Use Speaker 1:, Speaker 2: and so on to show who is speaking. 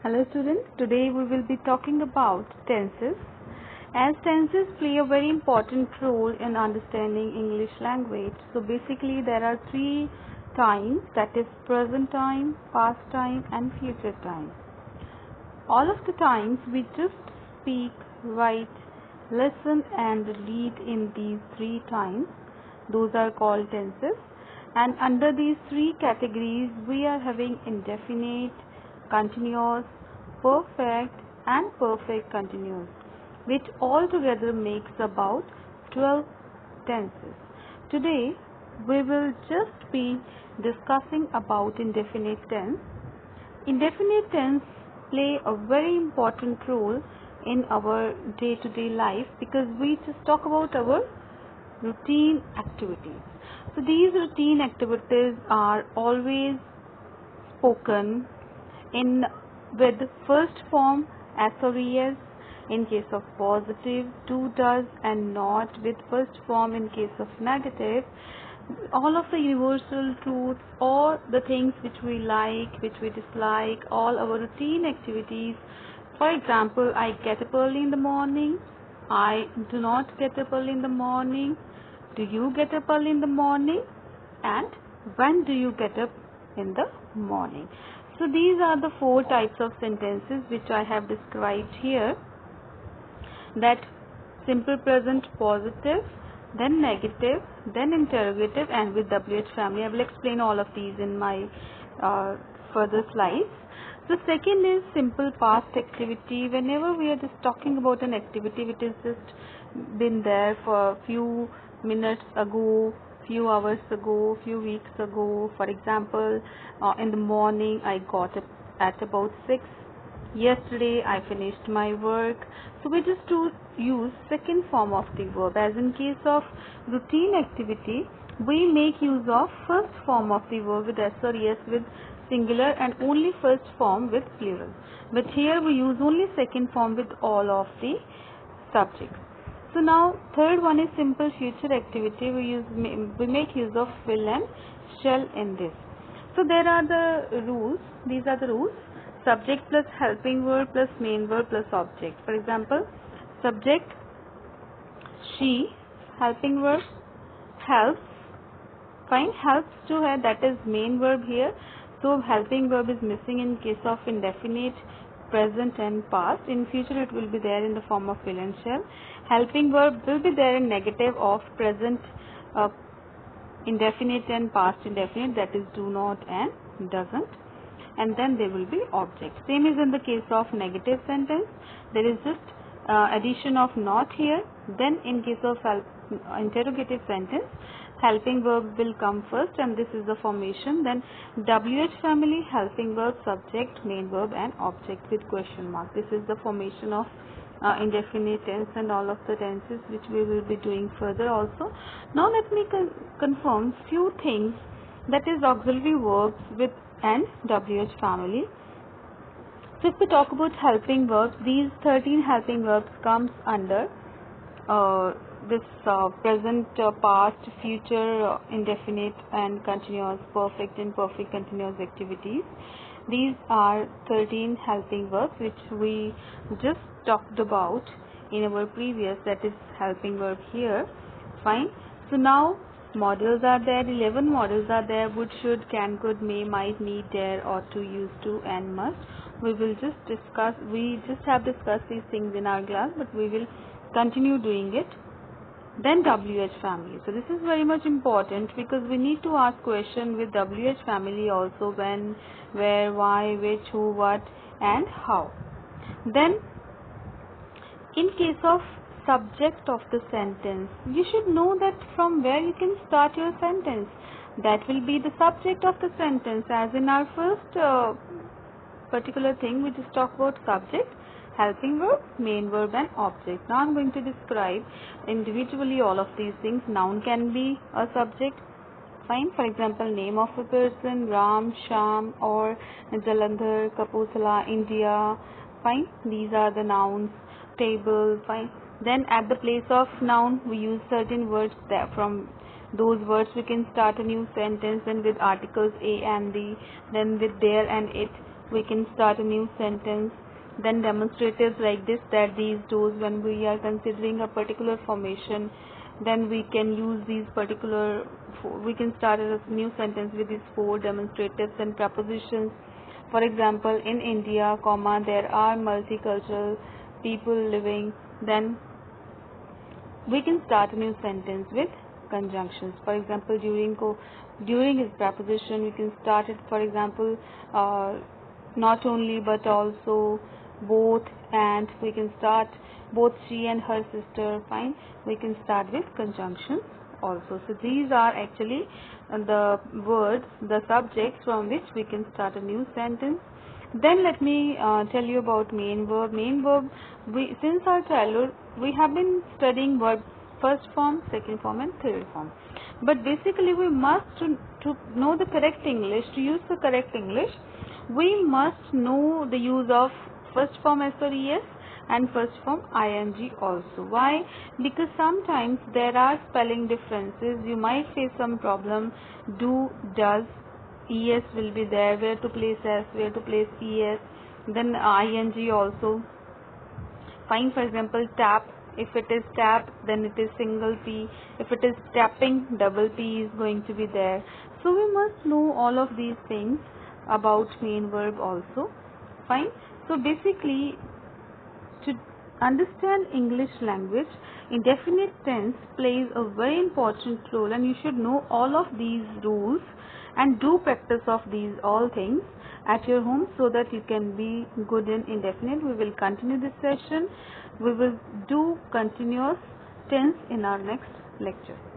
Speaker 1: Hello students, today we will be talking about tenses. As tenses play a very important role in understanding English language. So basically there are three times, that is present time, past time and future time. All of the times we just speak, write, listen and read in these three times. Those are called tenses. And under these three categories we are having indefinite, continuous, perfect and perfect continuous, which altogether makes about 12 tenses. Today we will just be discussing about indefinite tense. Indefinite tense play a very important role in our day-to-day life because we just talk about our routine activities. So these routine activities are always spoken in with first form as or es in case of positive, do, does and not with first form in case of negative. All of the universal truths or the things which we like, which we dislike, all our routine activities. For example, I get up early in the morning, I do not get up early in the morning, do you get up early in the morning, and when do you get up in the morning. So these are the four types of sentences which I have described here. That simple present positive, then negative, then interrogative and with WH family. I will explain all of these in my further slides. The second is simple past activity. Whenever we are just talking about an activity which has just been there for a few minutes ago, few hours ago, few weeks ago. For example, in the morning I got up at about 6. Yesterday I finished my work. So we just to use second form of the verb. As in case of routine activity, we make use of first form of the verb with s or es with singular and only first form with plural. But here we use only second form with all of the subjects. So now third one is simple future activity. We make use of will and shall in this. So there are the rules. These are the rules. Subject plus helping verb plus main verb plus object. For example, subject she, helping verb helps. Fine, helps to her, that is main verb here. So helping verb is missing in case of indefinite, present and past. In future it will be there in the form of will and shall. Helping verb will be there in negative of present indefinite and past indefinite, that is do not and doesn't. And then there will be object. Same is in the case of negative sentence. There is just addition of not here. Then in case of interrogative sentence, helping verb will come first and this is the formation. Then WH family, helping verb, subject, main verb and object with question mark. This is the formation of indefinite tense and all of the tenses which we will be doing further also. Now let me confirm few things, that is auxiliary verbs with and WH family. So if we talk about helping verbs, these 13 helping verbs comes under this present, past, future, indefinite and continuous, perfect and perfect continuous activities. These are 13 helping verbs which we just talked about in our previous, that is helping verb here. Fine. So now models are there, 11 models are there: would, should, can, could, may, might, need, dare, ought to, used to and must. We will just discuss, we just have discussed these things in our class, but we will continue doing it. Then WH family. So this is very much important because we need to ask question with WH family also: when, where, why, which, who, what and how. Then in case of subject of the sentence, you should know that from where you can start your sentence. That will be the subject of the sentence. As in our first particular thing, we just talk about subject, helping verb, main verb and object. Now I am going to describe individually all of these things. Noun can be a subject. Fine. For example, name of a person: Ram, Sham or Jalandhar, Kapurthala, India. Fine. These are the nouns. Table. Fine. Then at the place of noun we use certain words. That from those words we can start a new sentence, and with articles a and the, then with there and it, we can start a new sentence. Then demonstratives like this, that these do's, when we are considering a particular formation, then we can use these particular, we can start a new sentence with these 4 demonstratives and prepositions. For example, in India, comma, there are multicultural people living. Then we can start a new sentence with conjunctions. For example, during his preposition, we can start it, for example, not only but also, both, and we can start both she and her sister. Fine, we can start with conjunctions also. So these are actually the words, the subjects from which we can start a new sentence. Then let me tell you about main verb. Main verb, since our childhood we have been studying verb first form, second form and third form. But basically we must, to know the correct English, to use the correct English, we must know the use of first form SOS and first form ing also. Why? Because sometimes there are spelling differences. You might face some problem. Do, does, es will be there, where to place s, where to place es, then ing also. Fine, for example, tap, if it is tap, then it is single p. If it is tapping, double p is going to be there. So we must know all of these things about main verb also. Fine. So basically, to understand English language, indefinite tense plays a very important role, and you should know all of these rules and do practice of these all things at your home so that you can be good in indefinite. We will continue this session. We will do continuous tense in our next lecture.